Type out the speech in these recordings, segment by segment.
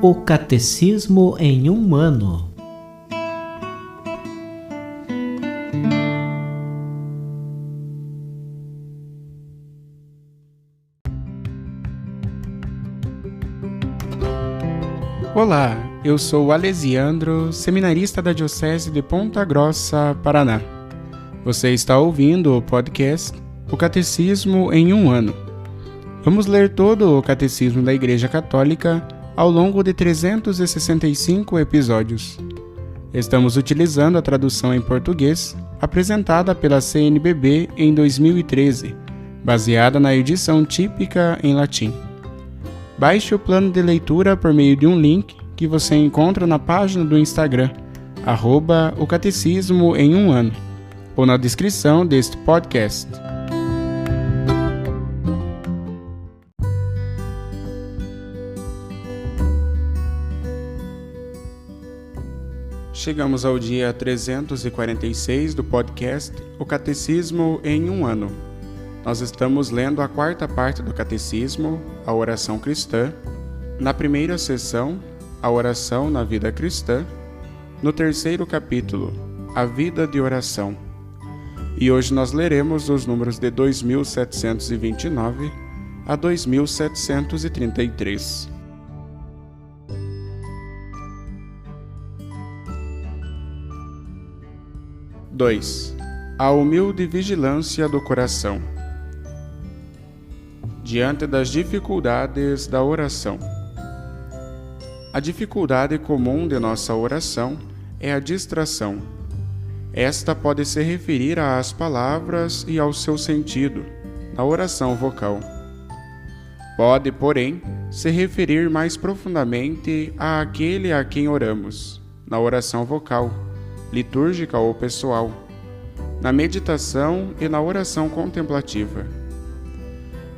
O Catecismo em um ano. Olá, eu sou o Alesiandro, seminarista da Diocese de Ponta Grossa, Paraná. Você está ouvindo o podcast O Catecismo em um ano. Vamos ler todo o Catecismo da Igreja Católica ao longo de 365 episódios. Estamos utilizando a tradução em português apresentada pela CNBB em 2013, baseada na edição típica em latim. Baixe o plano de leitura por meio de um link que você encontra na página do Instagram, @o Catecismo em um ano, ou na descrição deste podcast. Chegamos ao dia 346 do podcast O Catecismo em um ano. Nós estamos lendo a quarta parte do Catecismo, a oração cristã, na primeira sessão, a oração na vida cristã, no terceiro capítulo, a vida de oração. E hoje nós leremos os números de 2729 a 2733. A humilde vigilância do coração. Diante das dificuldades da oração. A dificuldade comum de nossa oração é a distração. Esta pode se referir às palavras e ao seu sentido, na oração vocal. Pode, porém, se referir mais profundamente àquele a quem oramos, na oração vocal, litúrgica ou pessoal, na meditação e na oração contemplativa.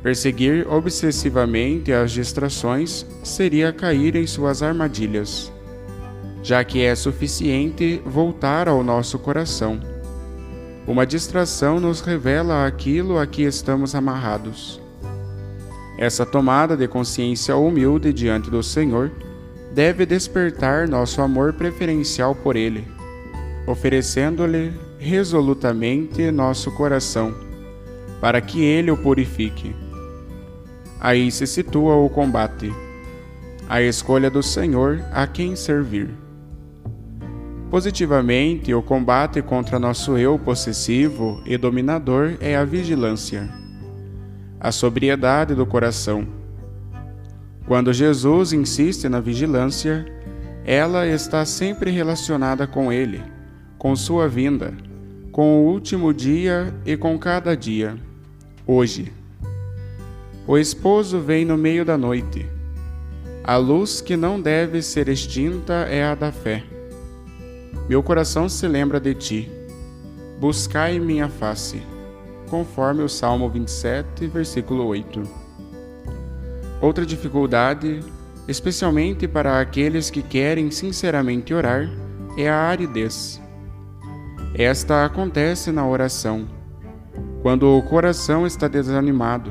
Perseguir obsessivamente as distrações seria cair em suas armadilhas, já que é suficiente voltar ao nosso coração. Uma distração nos revela aquilo a que estamos amarrados. Essa tomada de consciência humilde diante do Senhor deve despertar nosso amor preferencial por Ele, oferecendo-lhe resolutamente nosso coração, para que Ele o purifique. Aí se situa o combate, a escolha do Senhor a quem servir. Positivamente, o combate contra nosso eu possessivo e dominador é a vigilância, a sobriedade do coração. Quando Jesus insiste na vigilância, ela está sempre relacionada com Ele, com sua vinda, com o último dia e com cada dia, hoje. O esposo vem no meio da noite. A luz que não deve ser extinta é a da fé. Meu coração se lembra de ti. Buscai minha face, conforme o Salmo 27, versículo 8. Outra dificuldade, especialmente para aqueles que querem sinceramente orar, é a aridez. Esta acontece na oração, quando o coração está desanimado,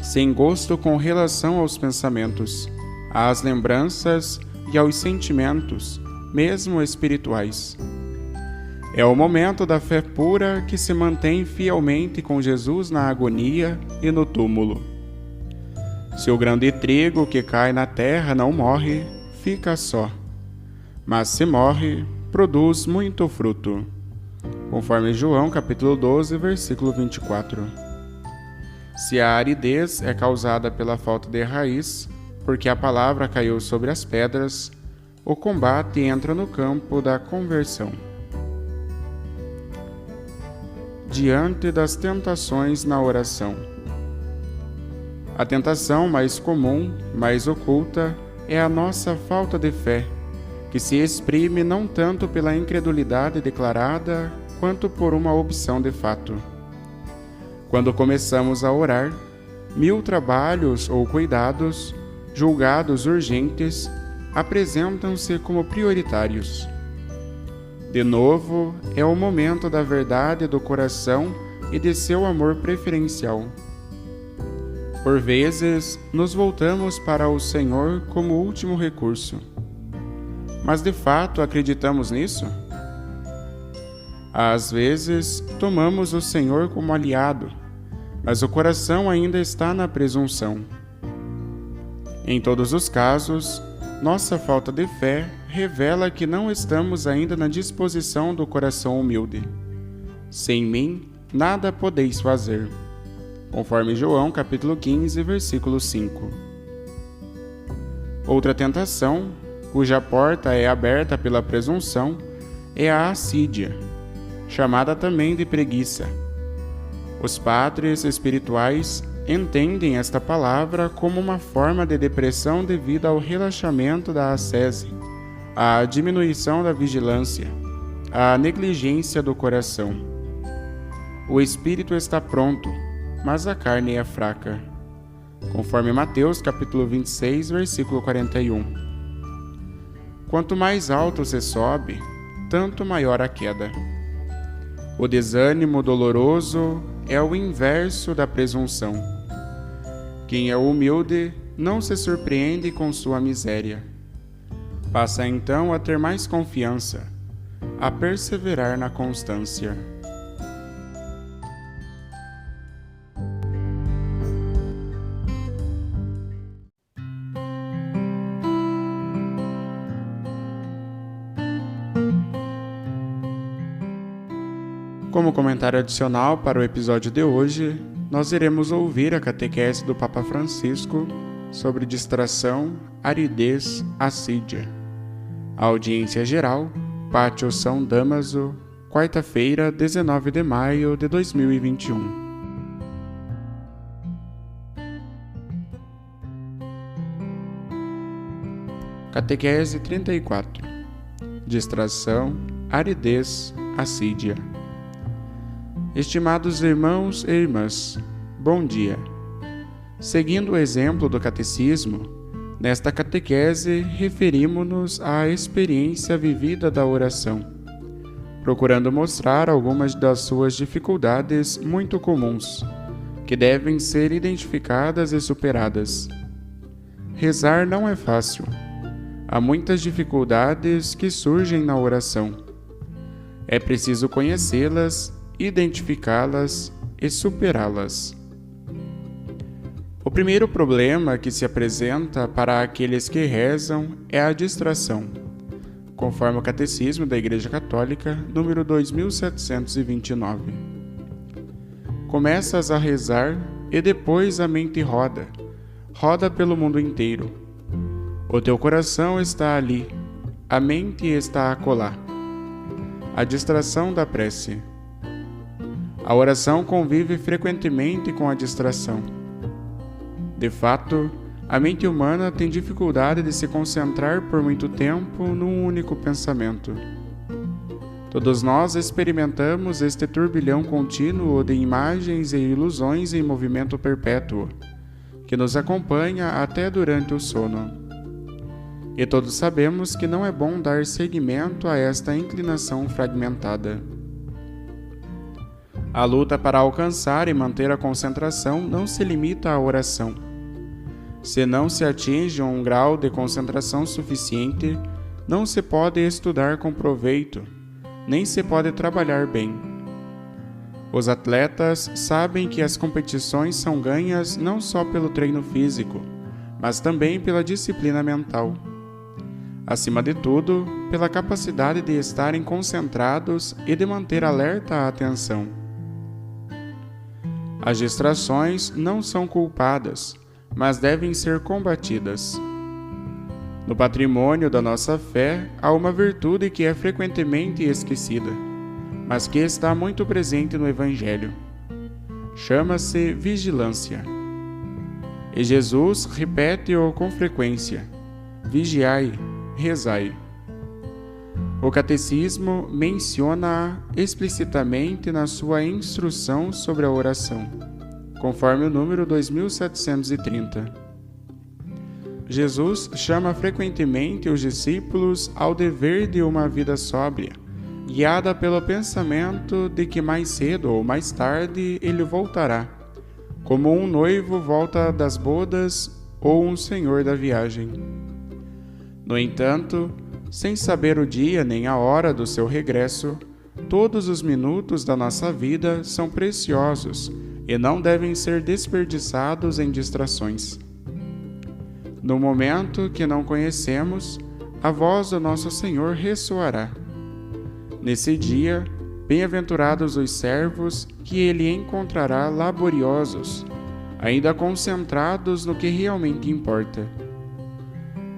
sem gosto com relação aos pensamentos, às lembranças e aos sentimentos, mesmo espirituais. É o momento da fé pura que se mantém fielmente com Jesus na agonia e no túmulo. Se o grão de trigo que cai na terra não morre, fica só, mas se morre, produz muito fruto. Conforme João capítulo 12, versículo 24. Se a aridez é causada pela falta de raiz, porque a palavra caiu sobre as pedras, o combate entra no campo da conversão. Diante das tentações na oração. A tentação mais comum, mais oculta, é a nossa falta de fé, que se exprime não tanto pela incredulidade declarada, quanto por uma opção de fato. Quando começamos a orar, 1000 trabalhos ou cuidados, julgados urgentes, apresentam-se como prioritários. De novo, é o momento da verdade do coração e de seu amor preferencial. Por vezes, nos voltamos para o Senhor como último recurso. Mas de fato acreditamos nisso? Às vezes, tomamos o Senhor como aliado, mas o coração ainda está na presunção. Em todos os casos, nossa falta de fé revela que não estamos ainda na disposição do coração humilde. Sem mim, nada podeis fazer. Conforme João capítulo 15, versículo 5. Outra tentação, cuja porta é aberta pela presunção, é a assídia, chamada também de preguiça. Os padres espirituais entendem esta palavra como uma forma de depressão devido ao relaxamento da ascese, à diminuição da vigilância, à negligência do coração. O espírito está pronto, mas a carne é fraca. Conforme Mateus capítulo 26, versículo 41. Quanto mais alto se sobe, tanto maior a queda. O desânimo doloroso é o inverso da presunção. Quem é humilde não se surpreende com sua miséria. Passa então a ter mais confiança, a perseverar na constância. Como comentário adicional para o episódio de hoje, nós iremos ouvir a catequese do Papa Francisco sobre distração, aridez, assídia. A audiência geral, Pátio São Damaso, quarta-feira, 19 de maio de 2021. Catequese 34. Distração, aridez, assídia. Estimados irmãos e irmãs, bom dia. Seguindo o exemplo do catecismo, nesta catequese referimos-nos à experiência vivida da oração, procurando mostrar algumas das suas dificuldades muito comuns, que devem ser identificadas e superadas. Rezar não é fácil. Há muitas dificuldades que surgem na oração. É preciso conhecê-las, identificá-las e superá-las. O primeiro problema que se apresenta para aqueles que rezam é a distração, conforme o Catecismo da Igreja Católica, número 2729. Começas a rezar e depois a mente roda pelo mundo inteiro. O teu coração está ali, a mente está acolá. A distração da prece. A oração convive frequentemente com a distração. De fato, a mente humana tem dificuldade de se concentrar por muito tempo num único pensamento. Todos nós experimentamos este turbilhão contínuo de imagens e ilusões em movimento perpétuo, que nos acompanha até durante o sono. E todos sabemos que não é bom dar seguimento a esta inclinação fragmentada. A luta para alcançar e manter a concentração não se limita à oração. Se não se atinge um grau de concentração suficiente, não se pode estudar com proveito, nem se pode trabalhar bem. Os atletas sabem que as competições são ganhas não só pelo treino físico, mas também pela disciplina mental. Acima de tudo, pela capacidade de estarem concentrados e de manter alerta a atenção. As distrações não são culpadas, mas devem ser combatidas. No patrimônio da nossa fé há uma virtude que é frequentemente esquecida, mas que está muito presente no Evangelho. Chama-se vigilância. E Jesus repete-o com frequência: vigiai, rezai. O Catecismo menciona-a explicitamente na sua instrução sobre a oração, conforme o número 2730. Jesus chama frequentemente os discípulos ao dever de uma vida sóbria, guiada pelo pensamento de que mais cedo ou mais tarde ele voltará, como um noivo volta das bodas ou um senhor da viagem. No entanto, sem saber o dia nem a hora do seu regresso, todos os minutos da nossa vida são preciosos e não devem ser desperdiçados em distrações. No momento que não conhecemos, a voz do nosso Senhor ressoará. Nesse dia, bem-aventurados os servos que ele encontrará laboriosos, ainda concentrados no que realmente importa.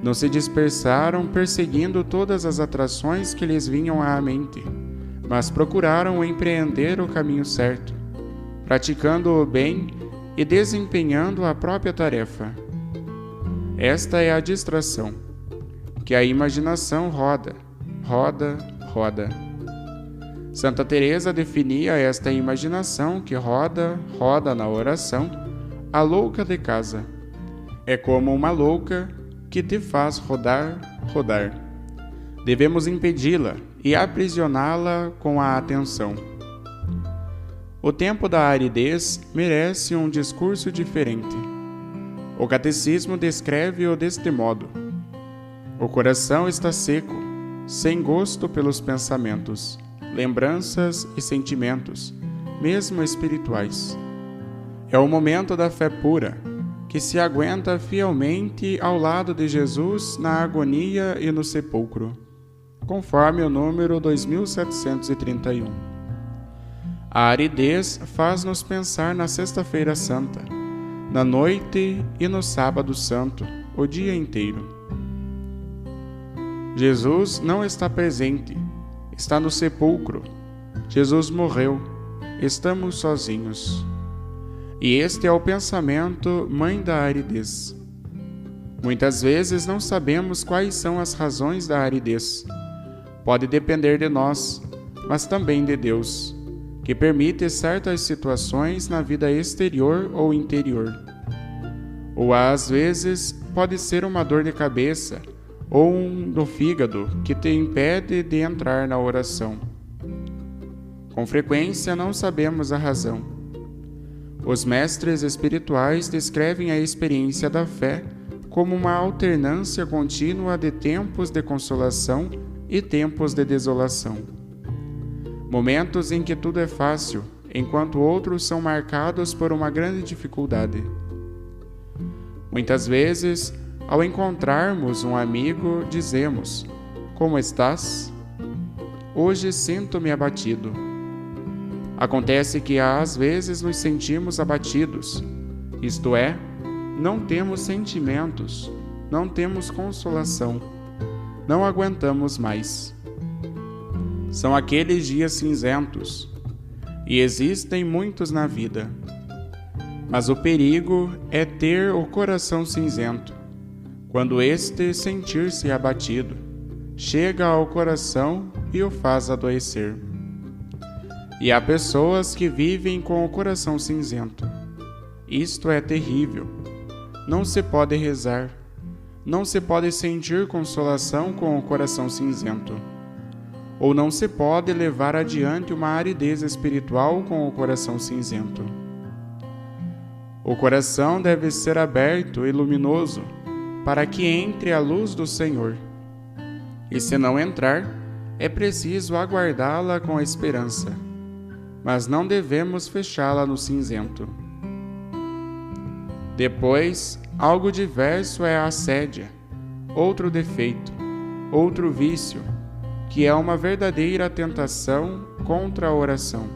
Não se dispersaram perseguindo todas as atrações que lhes vinham à mente, mas procuraram empreender o caminho certo, praticando o bem e desempenhando a própria tarefa. Esta é a distração, que a imaginação roda, roda, roda. Santa Teresa definia esta imaginação que roda, roda na oração, a louca de casa. É como uma louca que te faz rodar, rodar. Devemos impedi-la e aprisioná-la com a atenção. O tempo da aridez merece um discurso diferente. O catecismo descreve-o deste modo: o coração está seco, sem gosto pelos pensamentos, lembranças e sentimentos, mesmo espirituais. É o momento da fé pura, que se aguenta fielmente ao lado de Jesus na agonia e no sepulcro, conforme o número 2731. A aridez faz-nos pensar na Sexta-feira Santa, na noite e no Sábado Santo, o dia inteiro. Jesus não está presente, está no sepulcro. Jesus morreu, estamos sozinhos. E este é o pensamento mãe da aridez. Muitas vezes não sabemos quais são as razões da aridez. Pode depender de nós, mas também de Deus, que permite certas situações na vida exterior ou interior. Ou às vezes pode ser uma dor de cabeça ou no fígado que te impede de entrar na oração. Com frequência não sabemos a razão. Os mestres espirituais descrevem a experiência da fé como uma alternância contínua de tempos de consolação e tempos de desolação. Momentos em que tudo é fácil, enquanto outros são marcados por uma grande dificuldade. Muitas vezes, ao encontrarmos um amigo, dizemos: "Como estás?" "Hoje sinto-me abatido." Acontece que às vezes nos sentimos abatidos, isto é, não temos sentimentos, não temos consolação, não aguentamos mais. São aqueles dias cinzentos, e existem muitos na vida. Mas o perigo é ter o coração cinzento, quando este sentir-se abatido, chega ao coração e o faz adoecer. E há pessoas que vivem com o coração cinzento. Isto é terrível. Não se pode rezar. Não se pode sentir consolação com o coração cinzento. Ou não se pode levar adiante uma aridez espiritual com o coração cinzento. O coração deve ser aberto e luminoso para que entre a luz do Senhor. E se não entrar, é preciso aguardá-la com esperança. Mas não devemos fechá-la no cinzento. Depois, algo diverso é a assédia, outro defeito, outro vício, que é uma verdadeira tentação contra a oração,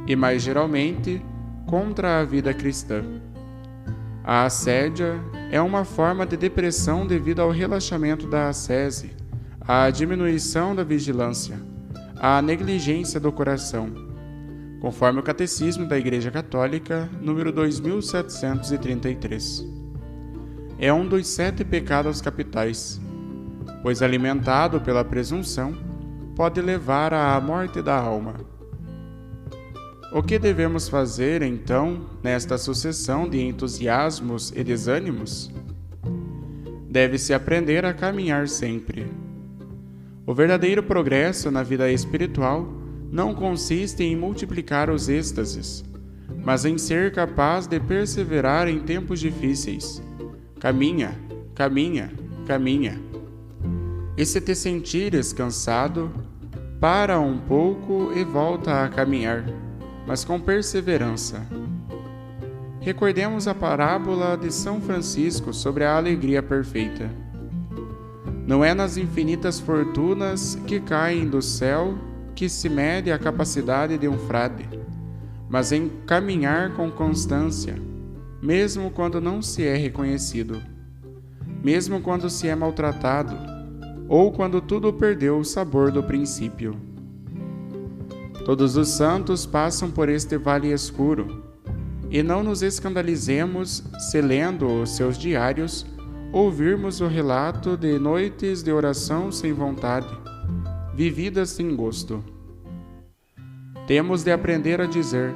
e mais geralmente, contra a vida cristã. A assédia é uma forma de depressão devido ao relaxamento da ascese, à diminuição da vigilância, à negligência do coração, conforme o Catecismo da Igreja Católica, número 2733. É um dos 7 pecados capitais, pois alimentado pela presunção, pode levar à morte da alma. O que devemos fazer, então, nesta sucessão de entusiasmos e desânimos? Deve-se aprender a caminhar sempre. O verdadeiro progresso na vida espiritual não consiste em multiplicar os êxtases, mas em ser capaz de perseverar em tempos difíceis. Caminha, caminha, caminha. E se te sentires cansado, para um pouco e volta a caminhar, mas com perseverança. Recordemos a parábola de São Francisco sobre a alegria perfeita. Não é nas infinitas fortunas que caem do céu que se mede a capacidade de um frade, mas em caminhar com constância, mesmo quando não se é reconhecido, mesmo quando se é maltratado, ou quando tudo perdeu o sabor do princípio. Todos os santos passam por este vale escuro, e não nos escandalizemos se, lendo os seus diários, ouvirmos o relato de noites de oração sem vontade, vividas sem gosto. Temos de aprender a dizer: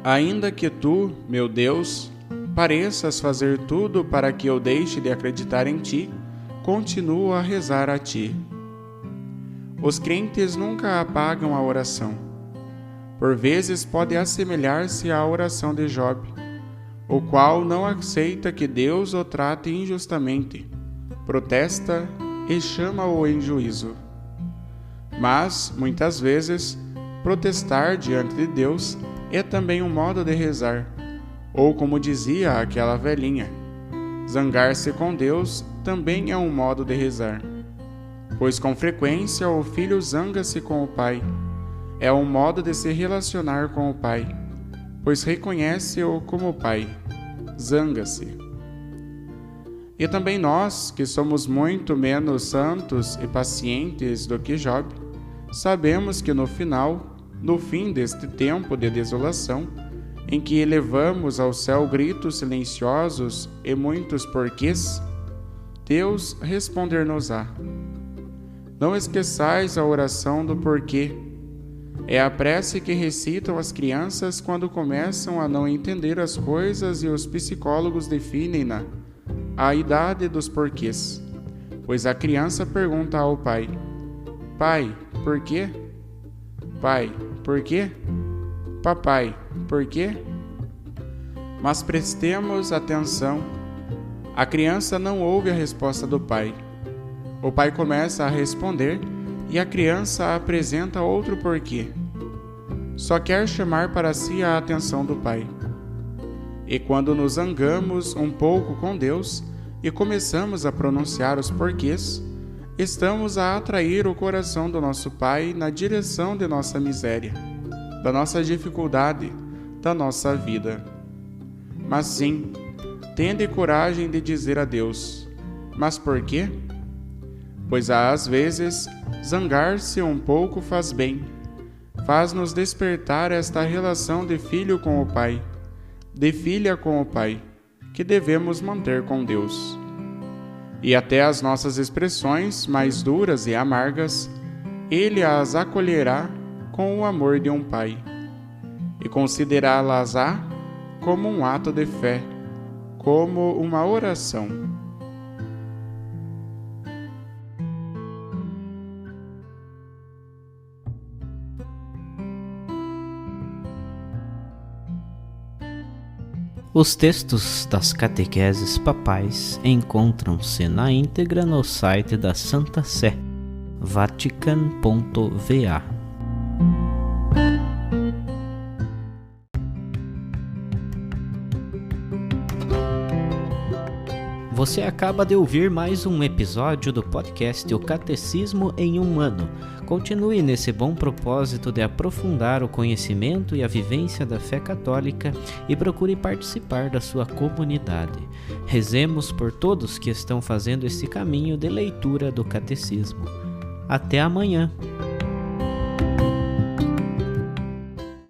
ainda que tu, meu Deus, pareças fazer tudo para que eu deixe de acreditar em ti, continuo a rezar a ti. Os crentes nunca apagam a oração. Por vezes pode assemelhar-se à oração de Job, o qual não aceita que Deus o trate injustamente, protesta e chama-o em juízo. Mas, muitas vezes, protestar diante de Deus é também um modo de rezar, ou como dizia aquela velhinha, zangar-se com Deus também é um modo de rezar, pois com frequência o filho zanga-se com o pai. É um modo de se relacionar com o pai, pois reconhece-o como pai, zanga-se. E também nós, que somos muito menos santos e pacientes do que Job, sabemos que no fim deste tempo de desolação, em que elevamos ao céu gritos silenciosos e muitos porquês, Deus responder-nos-á. Não esqueçais a oração do porquê. É a prece que recitam as crianças quando começam a não entender as coisas e os psicólogos definem-na, a idade dos porquês. Pois a criança pergunta ao pai: pai, por quê? Pai, por quê? Papai, por quê? Mas prestemos atenção. A criança não ouve a resposta do pai. O pai começa a responder e a criança apresenta outro porquê. Só quer chamar para si a atenção do pai. E quando nos zangamos um pouco com Deus e começamos a pronunciar os porquês, estamos a atrair o coração do nosso Pai na direção de nossa miséria, da nossa dificuldade, da nossa vida. Mas sim, tende coragem de dizer a Deus: mas por quê? Pois às vezes, zangar-se um pouco faz bem, faz-nos despertar esta relação de filho com o Pai, de filha com o Pai, que devemos manter com Deus. E até as nossas expressões mais duras e amargas, Ele as acolherá com o amor de um Pai, e considerá-las-á como um ato de fé, como uma oração. Os textos das catequeses papais encontram-se na íntegra no site da Santa Sé, vatican.va. Você acaba de ouvir mais um episódio do podcast O Catecismo em um Ano. Continue nesse bom propósito de aprofundar o conhecimento e a vivência da fé católica e procure participar da sua comunidade. Rezemos por todos que estão fazendo esse caminho de leitura do Catecismo. Até amanhã!